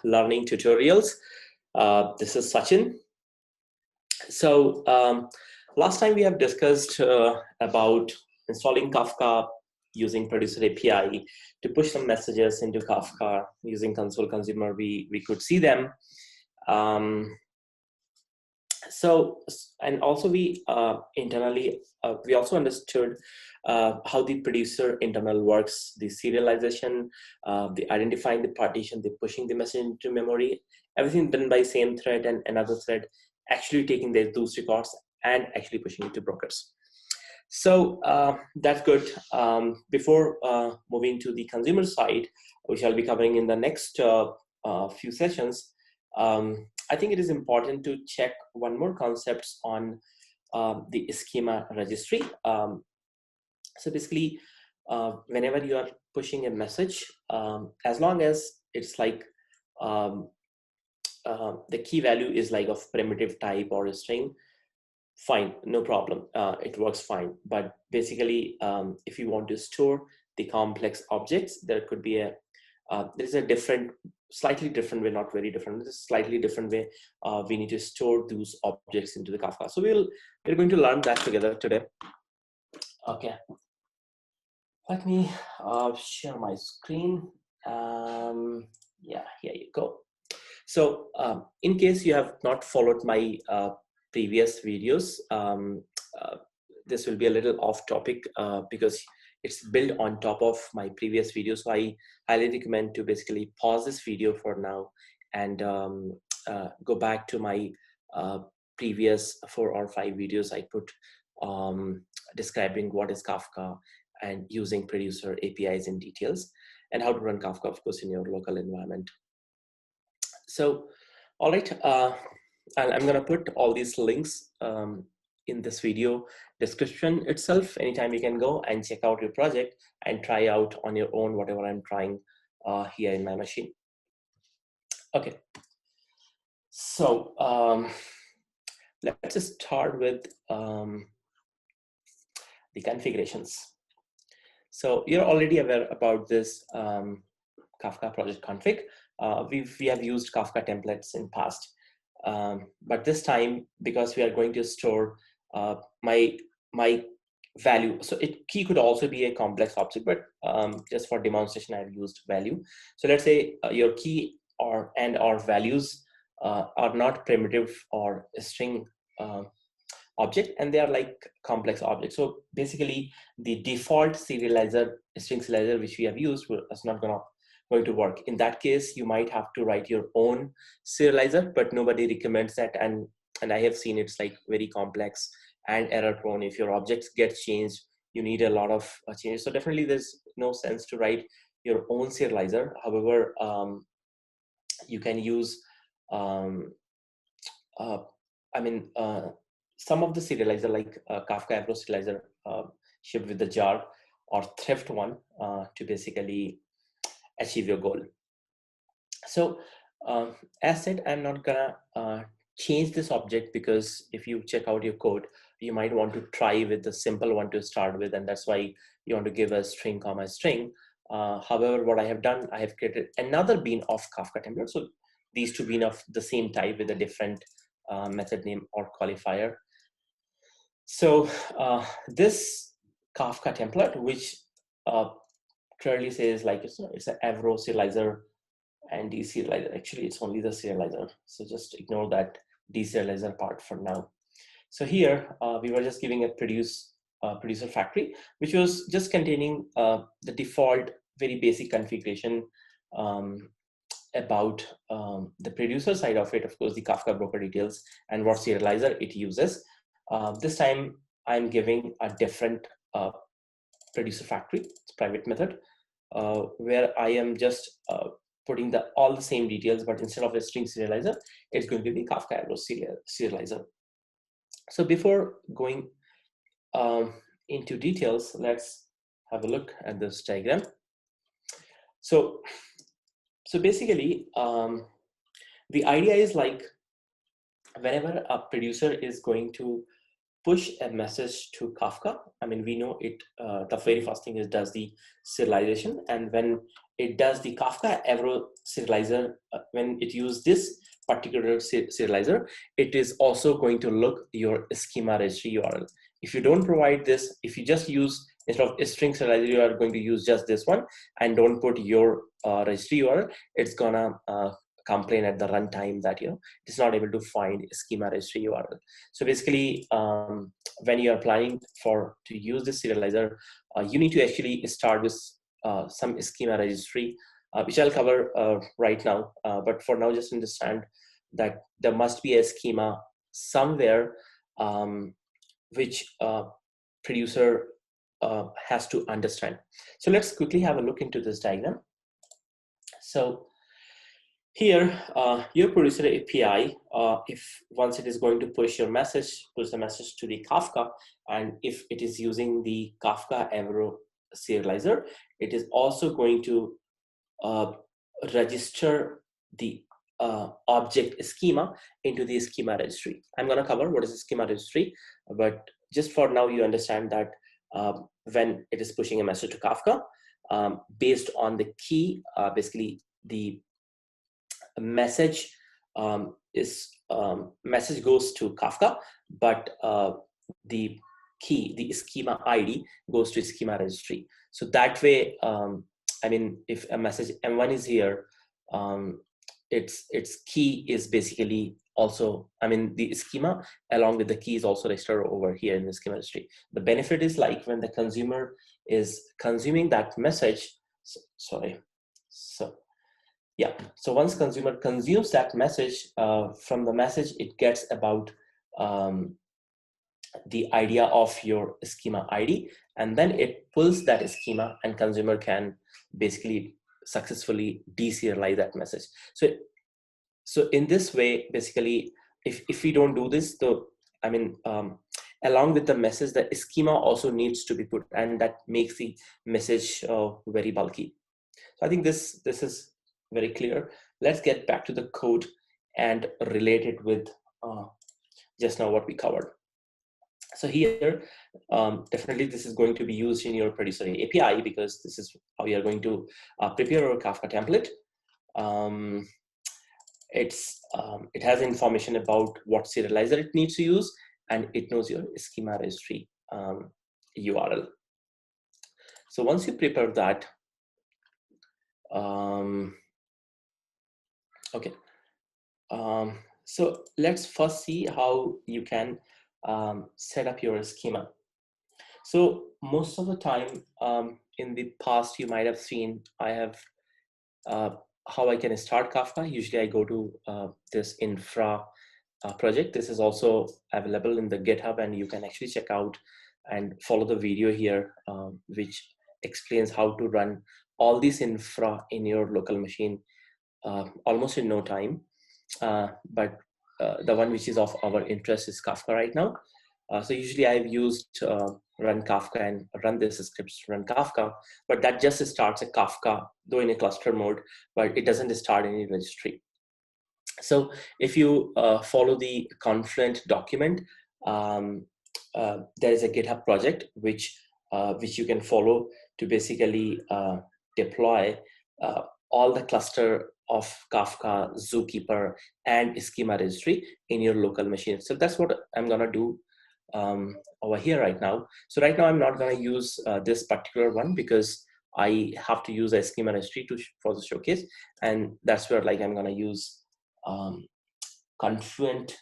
Learning tutorials. This is Sachin. So last time we have discussed about installing Kafka using Producer API to push some messages into Kafka using console consumer. We could see them. And also we internally we also understood how the producer internal works, the serialization, the identifying the partition, the pushing the message into memory, everything done by same thread and another thread actually taking those records and actually pushing it to brokers. So that's good. Before moving to the consumer side, which I'll be covering in the next few sessions, I think it is important to check one more concepts on the Schema Registry. So basically, whenever you are pushing a message, as long as it's like the key value is like of primitive type or a string, fine, no problem. It works fine. But basically, if you want to store the complex objects, there could be there's a slightly different way, not very different, this is slightly different way we need to store those objects into the Kafka. So we're going to learn that together today. Okay, let me share my screen. Yeah, here you go. So in case you have not followed my previous videos, this will be a little off topic because it's built on top of my previous video. So I highly recommend to basically pause this video for now and go back to my previous 4 or 5 videos I put describing what is Kafka and using producer APIs in details and how to run Kafka, of course, in your local environment. So, all right, I'm going to put all these links in this video description itself. Anytime you can go and check out your project and try out on your own whatever I'm trying here in my machine. Okay, so let's just start with the configurations. So you're already aware about this Kafka project config. We have used Kafka templates in past, but this time, because we are going to store my value, so key could also be a complex object, but just for demonstration, I've used value. So let's say your key or values are not primitive or a string object, and they are like complex objects. So basically, the default serializer, string serializer, which we have used, is not going to work. In that case, you might have to write your own serializer, but nobody recommends that. And I have seen it's like very complex and error prone. If your objects get changed, you need a lot of changes. So definitely there's no sense to write your own serializer. However, you can use, some of the serializer like Kafka avro serializer shipped with the jar or thrift one to basically achieve your goal. So as said, I'm not gonna change this object because if you check out your code, you might want to try with the simple one to start with, and that's why you want to give a string comma string. However, what I have done, I have created another bean of Kafka template. So these two bean of the same type with a different method name or qualifier. So this Kafka template, which clearly says like it's an avro serializer and deserializer. Actually, it's only the serializer. So just ignore that deserializer part for now. So here we were just giving a producer factory, which was just containing the default very basic configuration about the producer side of it, of course, the Kafka broker details and what serializer it uses. This time I'm giving a different producer factory, it's private method, where I am just putting all the same details, but instead of a string serializer, it's going to be Kafka avro serializer. So before going into details, let's have a look at this diagram. So basically, the idea is like whenever a producer is going to push a message to Kafka, I mean, we know it, the very first thing is does the serialization. And when it does the Kafka avro serializer, when it uses this particular serializer, it is also going to look your schema registry URL. If you don't provide this, if you just use, instead of a string serializer, you are going to use just this one and don't put your registry URL, it's gonna complain at the runtime that it's not able to find schema registry URL. So basically, when you are planning to use this serializer, you need to actually start with some schema registry, which I'll cover right now. But for now, just understand that there must be a schema somewhere which producer has to understand. So let's quickly have a look into this diagram. So here, your producer API, if once it is going to push the message to the Kafka, and if it is using the Kafka avro serializer, it is also going to register the object schema into the schema registry. I'm going to cover what is a schema registry, but just for now, you understand that when it is pushing a message to Kafka, based on the key, basically the message message goes to Kafka, but the key, the schema ID, goes to schema registry. So that way, I mean, if a message M1 is here, its key is basically also, I mean, the schema along with the key is also registered over here in the schema registry. The benefit is like when the consumer is consuming that message, yeah, so once consumer consumes that message, from the message, it gets about the idea of your schema ID, and then it pulls that schema and consumer can basically successfully deserialize that message. So in this way, basically, if we don't do this, though, I mean, along with the message, the schema also needs to be put, and that makes the message very bulky. So I think this is very clear. Let's get back to the code and relate it with just now what we covered. So here, definitely this is going to be used in your producer API, because this is how you are going to prepare our Kafka template. It has information about what serializer it needs to use, and it knows your schema registry URL. So once you prepare that, okay. So let's first see how you can set up your schema. So most of the time, in the past, you might have seen I have how I can start Kafka. Usually I go to this infra project. This is also available in the GitHub, and you can actually check out and follow the video here, which explains how to run all this infra in your local machine almost in no time. But the one which is of our interest is Kafka right now. So usually I've used run Kafka and run this scripts run Kafka, but that just starts a Kafka, though in a cluster mode, but it doesn't start any registry. So if you follow the Confluent document, there is a GitHub project which you can follow to basically deploy all the cluster of Kafka, Zookeeper, and schema registry in your local machine. So that's what I'm gonna do over here right now. So right now I'm not gonna use this particular one because I have to use a schema registry for the showcase, and that's where like I'm gonna use Confluent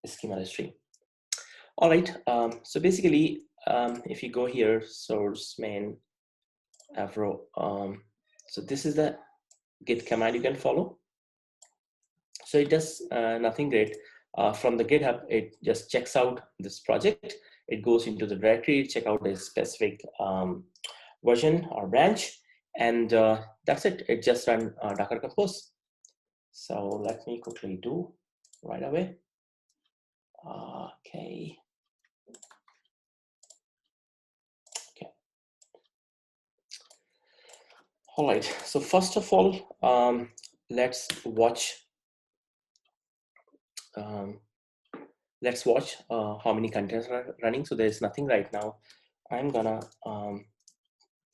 schema registry. All right, so basically, if you go here, source main avro, so this is the git command you can follow. So it does nothing great. From the GitHub, it just checks out this project. It goes into the directory, check out a specific version or branch, and that's it. It just run Docker Compose. So let me quickly do right away. Okay. All right. So first of all, let's watch let's watch how many contents are running. So there's nothing right now. I'm gonna,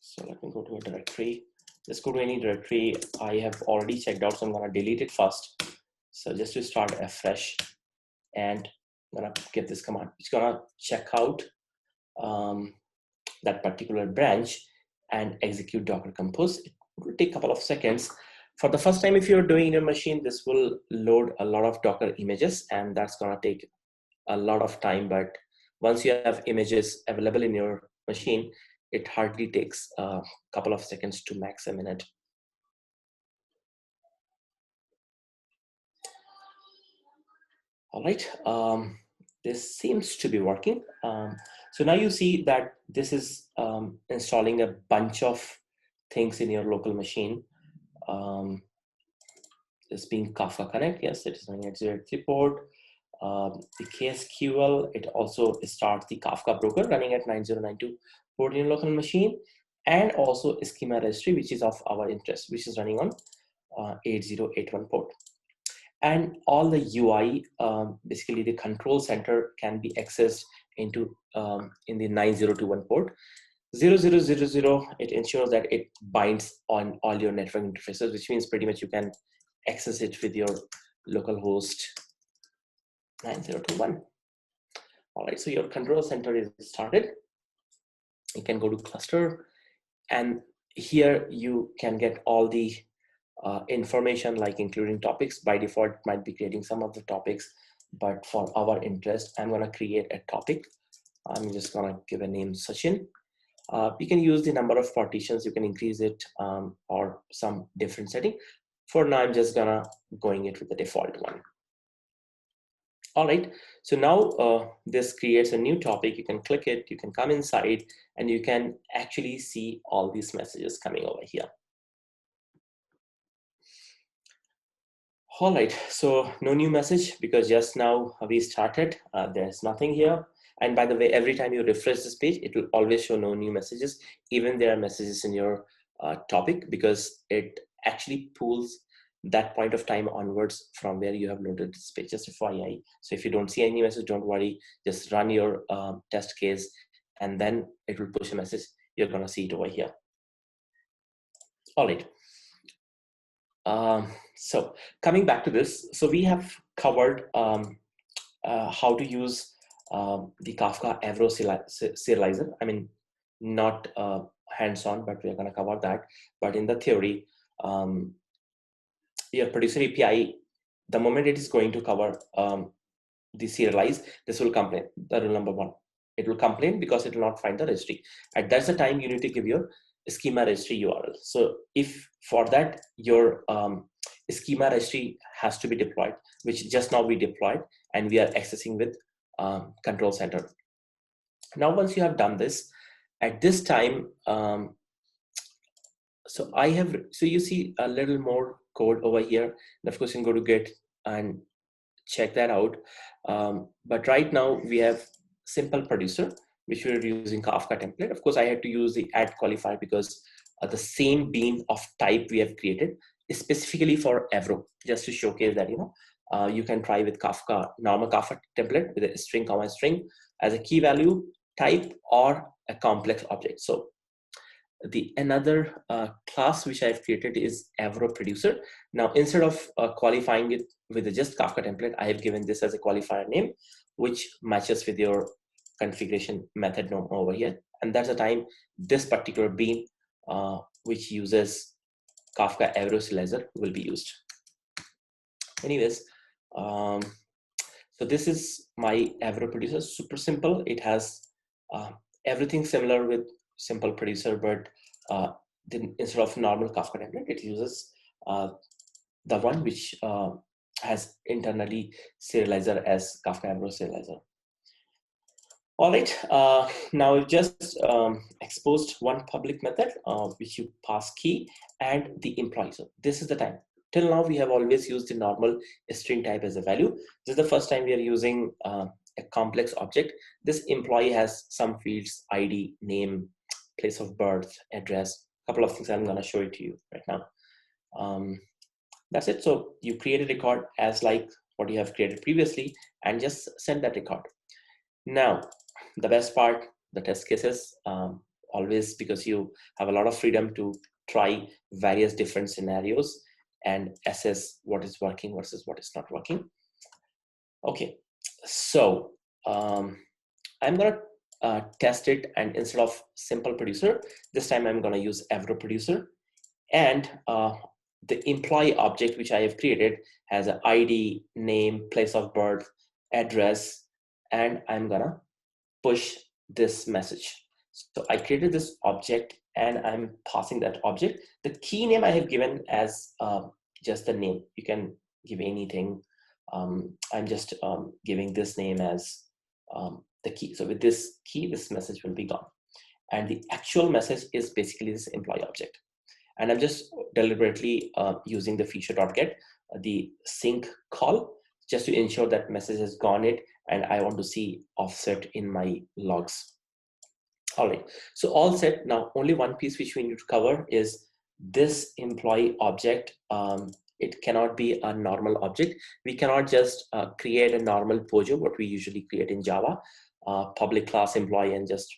so let me go to a directory. Let's go to any directory I have already checked out. So I'm gonna delete it first. So just to start afresh, and I'm gonna get this command. It's gonna check out that particular branch and execute Docker Compose. It will take a couple of seconds. For the first time, if you're doing in your machine, this will load a lot of Docker images, and that's gonna take a lot of time. But once you have images available in your machine, it hardly takes a couple of seconds to max a minute. All right, this seems to be working. So now you see that this is installing a bunch of things in your local machine. This being Kafka Connect, yes, it is running at 083 port. The KSQL, it also starts the Kafka broker running at 9092 port in your local machine, and also Schema Registry, which is of our interest, which is running on 8081 port. And all the UI, basically the control center, can be accessed into in the 9021 port. 0000, it ensures that it binds on all your network interfaces, which means pretty much you can access it with your local host 9021. All right, so your control center is started. You can go to cluster, and here you can get all the information, like including topics. By default, might be creating some of the topics, but for our interest, I'm going to create a topic. I'm just going to give a name Sachin. You can use the number of partitions, you can increase it or some different setting. For now, I'm just gonna going it with the default one. All right, so now this creates a new topic. You can click it, you can come inside, and you can actually see all these messages coming over here. All right, so no new message because just now we started. There's nothing here. And by the way, every time you refresh this page, it will always show no new messages. Even there are messages in your topic, because it actually pulls that point of time onwards from where you have loaded this page, just FYI. So if you don't see any message, don't worry. Just run your test case, and then it will push a message. You're gonna see it over here. All right. So coming back to this, so we have covered how to use the Kafka avro serializer. I mean, not hands-on, but we're going to cover that. But in the theory, your producer API, the moment it is going to cover the serialize, this will complain. The rule number one, it will complain because it will not find the registry. And that's the time you need to give your schema registry URL. So if for that your schema registry has to be deployed, which just now we deployed, and we are accessing with control center. Now, once you have done this, at this time, so you see a little more code over here. And of course, you can go to Git and check that out. But right now we have simple producer, which we're using Kafka template. Of course, I had to use the add qualifier because the same bean of type we have created is specifically for avro, just to showcase that, you can try with Kafka, normal Kafka template with a string, comma string as a key value type or a complex object. So the another class which I've created is avro producer. Now, instead of qualifying it with the just Kafka template, I have given this as a qualifier name, which matches with your configuration method name over here. And that's the time this particular bean, which uses Kafka avro serializer, will be used. Anyways, so this is my avro producer. Super simple. It has everything similar with simple producer, but then instead of normal Kafka template, it uses the one which has internally serializer as Kafka avro serializer. All right, now we've just exposed one public method which you pass key and the employee. So this is the time. Till now, we have always used the normal string type as a value. This is the first time we are using a complex object. This employee has some fields: ID, name, place of birth, address, a couple of things. I'm going to show it to you right now. That's it. So you create a record as like what you have created previously and just send that record. Now, the best part, the test cases, always, because you have a lot of freedom to try various different scenarios and assess what is working versus what is not working. Okay, so I'm gonna test it, and instead of simple producer, this time I'm gonna use avro producer, and the employee object which I have created has an ID, name, place of birth, address, and I'm gonna push this message. So I created this object and I'm passing that object. The key name I have given as just the name. You can give anything. I'm just giving this name as the key. So with this key, this message will be gone. And the actual message is basically this employee object. And I'm just deliberately using the feature.get, the sync call, just to ensure that message has gone it, and I want to see offset in my logs. All right, so all set. Now, only one piece which we need to cover is this employee object. It cannot be a normal object. We cannot just create a normal POJO, what we usually create in Java, public class employee, and just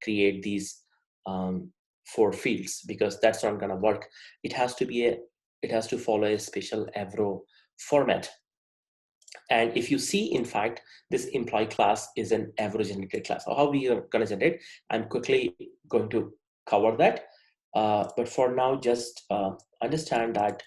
create these 4 fields, because that's not going to work. It has to follow a special avro format. And if you see, in fact, this employee class is an avro generated class. So how we are going to generate, I'm quickly going to cover that. But for now, just understand that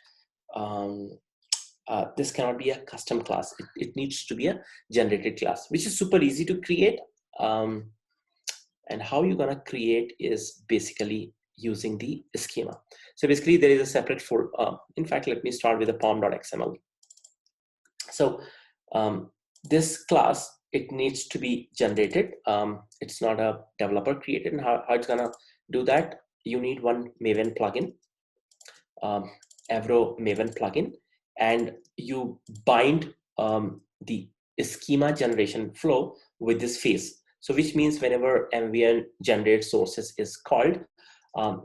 this cannot be a custom class. It needs to be a generated class, which is super easy to create. And how you're going to create is basically using the schema. So basically, there is a separate folder. In fact, let me start with the pom.xml. So this class, it needs to be generated. It's not a developer created. And how it's gonna do that? You need one Maven plugin, Avro Maven plugin, and you bind the schema generation flow with this phase. So which means whenever MVN generate sources is called,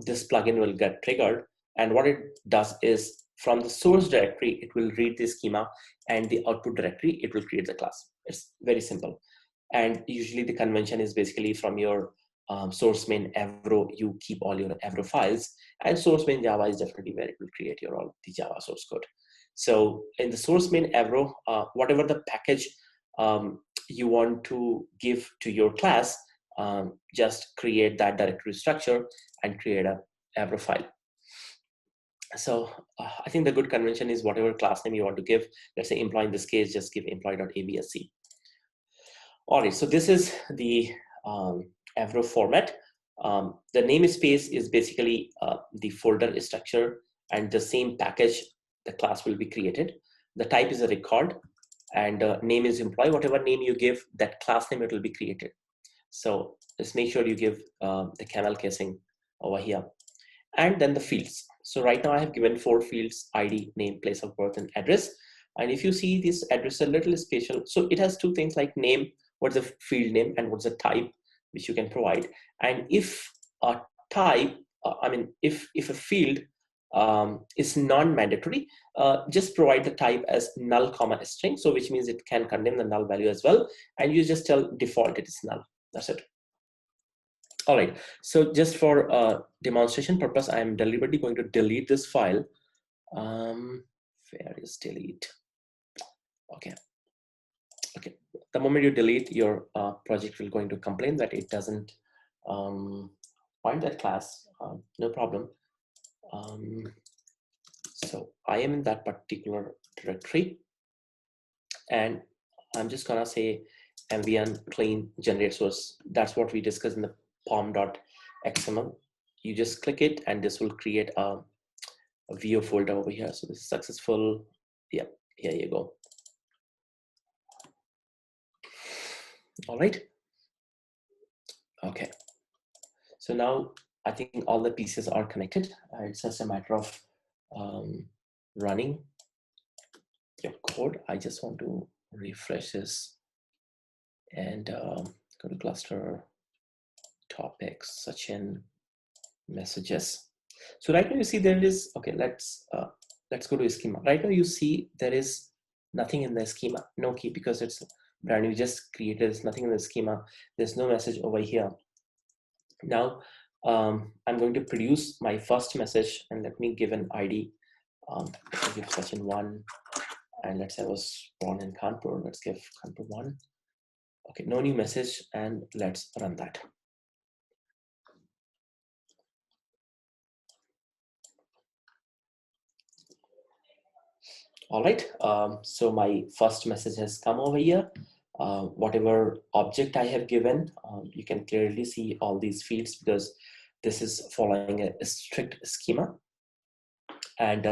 this plugin will get triggered. And what it does is, from the source directory, it will read the schema, and the output directory, it will create the class. It's very simple. And usually the convention is basically from your source main avro, you keep all your avro files, and source main Java is definitely where it will create your all the Java source code. So in the source main avro, whatever the package you want to give to your class, just create that directory structure and create a avro file. So I think the good convention is whatever class name you want to give. Let's say employee, in this case, just give employee.absc. All right, so this is the avro format. The namespace is basically the folder structure, and the same package, the class will be created. The type is a record, and name is employee. Whatever name you give that class name, it will be created. So just make sure you give the camel casing over here. And then the fields. So right now I have given 4 fields: ID, name, place of birth, and address. And if you see this address a little special, so it has 2 things like name, what's the field name, and what's the type, which you can provide. And if a type, if a field is non-mandatory, just provide the type as null comma string. So which means it can contain the null value as well. And you just tell default it is null. That's it. All right, so just for demonstration purpose, I'm deliberately going to delete this file. Where is delete? Okay. The moment you delete, your project will going to complain that it doesn't find that class. No problem. So I am in that particular directory, and I'm just gonna say mvn clean generate source. That's what we discussed in the pom.xml. You just click it, and this will create a VO folder over here. So this is successful. Yeah, here you go. All right. Okay. So now I think all the pieces are connected. It's just a matter of running your code. I just want to refresh this and go to cluster, topics, Sachin, messages. So right now you see there is, okay, let's go to schema. Right now you see there is nothing in the schema, no key, because it's brand new, just created. There's nothing in the schema. There's no message over here. Now I'm going to produce my first message, and let me give an ID. I'll give Sachin 1, and let's say I was born in Kanpur. Let's give Kanpur 1. Okay, no new message, and let's run that. All right, so my first message has come over here. Whatever object I have given, you can clearly see all these fields because this is following a strict schema. And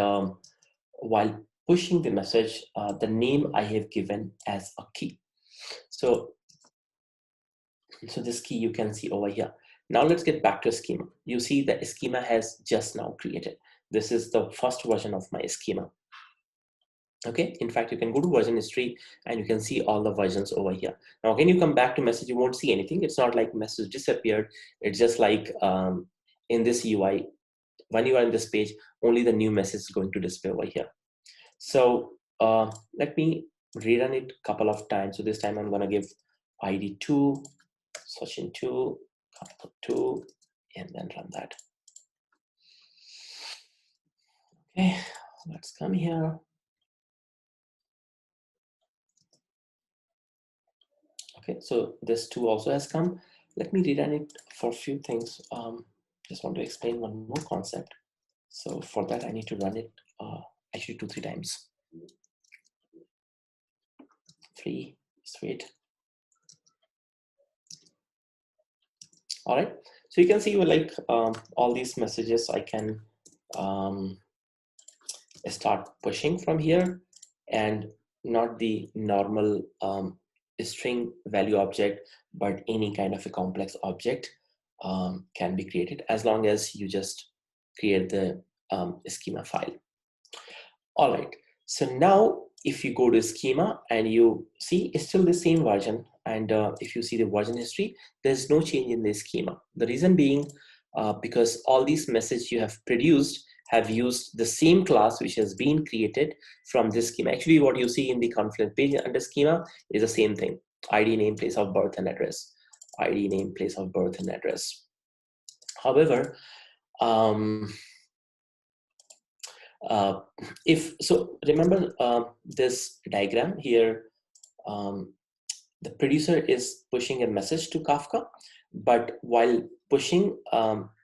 while pushing the message, the name I have given as a key. So this key you can see over here. Now let's get back to schema. You see the schema has just now created. This is the first version of my schema. Okay, in fact, you can go to version history and you can see all the versions over here. Now, when you come back to message, you won't see anything. It's not like message disappeared. It's just like in this UI, when you are in this page, only the new message is going to display over here. So let me rerun it a couple of times. So this time I'm going to give ID 2, Sachin 2, 2, and then run that. Okay, let's come here. Okay, so this 2 also has come. Let me rerun it for a few things. Just want to explain one more concept. So for that, I need to run it actually 2-3 times. 3, sweet. All right, so you can see like all these messages I can start pushing from here, and not the normal string value object, but any kind of a complex object can be created as long as you just create the schema file. All right, so now if you go to schema and you see it's still the same version, and if you see the version history, there's no change in the schema. The reason being because all these messages you have produced have used the same class which has been created from this schema. Actually, what you see in the Confluent page under schema is the same thing: ID, name, place of birth, and address. ID, name, place of birth, and address. However, if so, remember this diagram here. The producer is pushing a message to Kafka, but while pushing,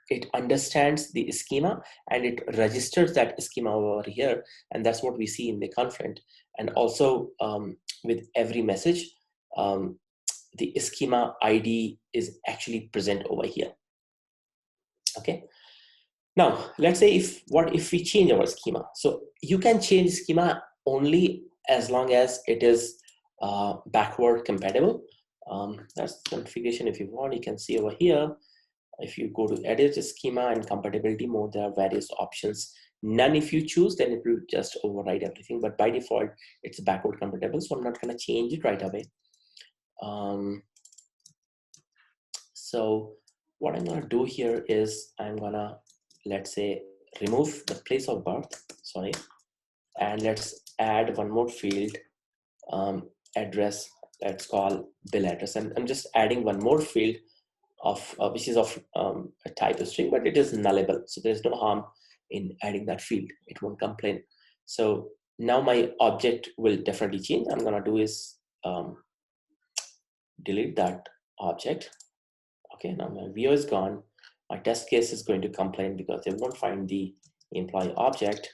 it understands the schema and it registers that schema over here, and that's what we see in the Confluent. And also with every message, the schema ID is actually present over here. Okay. Now let's say if we change our schema. So you can change schema only as long as it is backward compatible. That's the configuration. If you want, you can see over here. If you go to edit the schema and compatibility mode, there are various options. None if you choose, then it will just override everything. But by default, it's backward compatible. So I'm not going to change it right away. So what I'm going to do here is I'm going to, let's say, remove the place of birth, sorry, and let's add one more field, address. Let's call bill address. And I'm just adding one more field of which is of a type of string, but it is nullable. So there's no harm in adding that field. It won't complain. So now my object will definitely change. I'm going to do is delete that object. Okay, now my view is gone. My test case is going to complain because they won't find the employee object.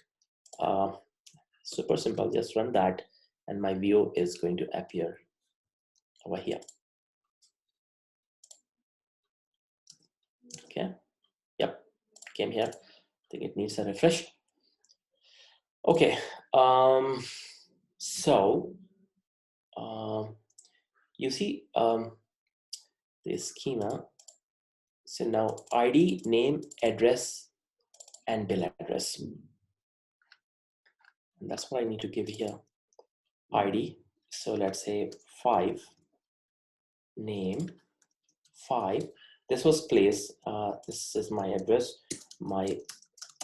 Super simple, just run that, and my view is going to appear over here. Okay, yep, came here. I think it needs a refresh. Okay, so you see the schema. So now ID, name, address, and bill address. And that's what I need to give here. ID. So let's say 5, name 5. This was place. This is my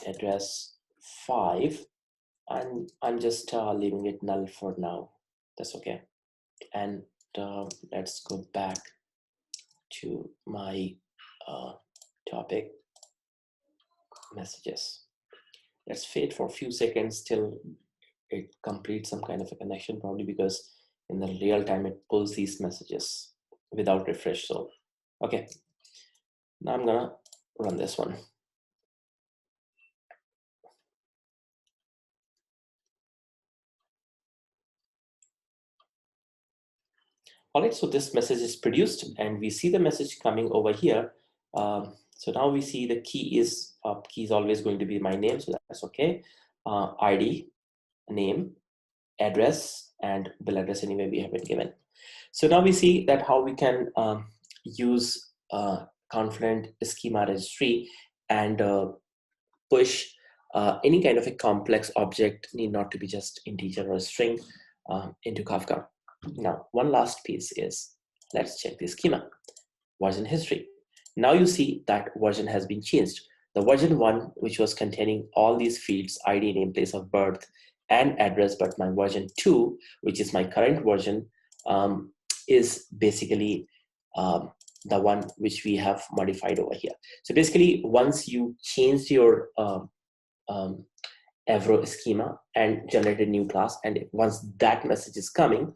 address 5. I'm just leaving it null for now. That's okay. And let's go back to my topic, messages. Let's wait for a few seconds till it completes some kind of a connection, probably because in the real time it pulls these messages without refresh. So okay, now I'm gonna run this one. All right, so this message is produced and we see the message coming over here. So now we see the key is always going to be my name, so that's okay. ID, name, address, and bill address anyway we have it given. So now we see that how we can use Confluent Schema Registry and push any kind of a complex object, need not to be just integer or string, into Kafka. Now, one last piece is, let's check the schema, version history. Now you see that version has been changed. The version 1, which was containing all these fields, ID, name, place of birth, and address, but my version 2, which is my current version, is basically the one which we have modified over here. So basically, once you change your avro schema and generate a new class, and once that message is coming,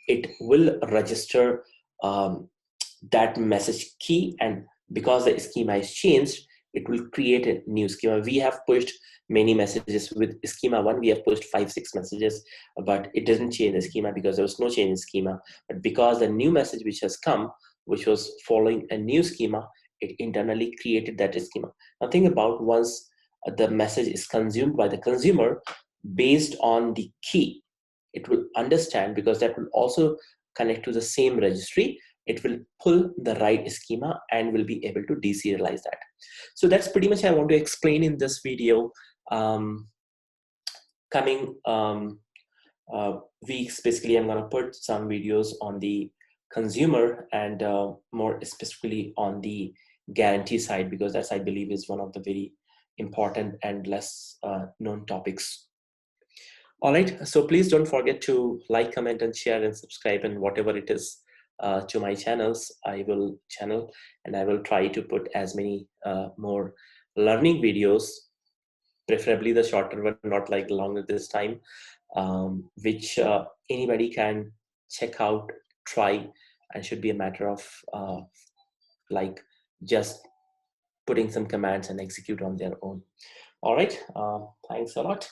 it will register that message key, and because the schema is changed, it will create a new schema. We have pushed many messages with schema 1. We have pushed 5-6 messages, but it doesn't change the schema because there was no change in schema. But because the new message which has come, which was following a new schema, it internally created that schema. Now think about, once the message is consumed by the consumer based on the key, it will understand, because that will also connect to the same registry, it will pull the right schema and will be able to deserialize that. So that's pretty much I want to explain in this video. Coming weeks, basically I'm going to put some videos on the consumer and more specifically on the guarantee side, because that's, I believe, is one of the very important and less known topics. All right, so please don't forget to like, comment, and share and subscribe, and whatever it is to my channels, I will try to put as many more learning videos, preferably the shorter one, not like longer this time, which anybody can check out, try, and should be a matter of like just putting some commands and execute on their own. All right, thanks a lot.